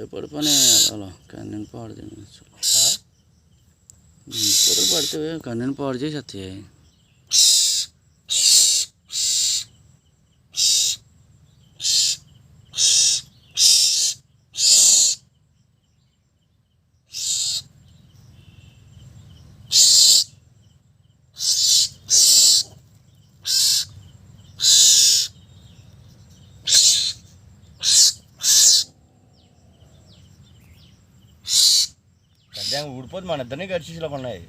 పడిపోయి అలా కన్నీని పాడు తినచ్చు. పొదలు పడితే కన్నీని పాడు చేసి వస్తాయి. ఊడిపోతే మన ఇద్దరిని గడిచేలా పడినాయి.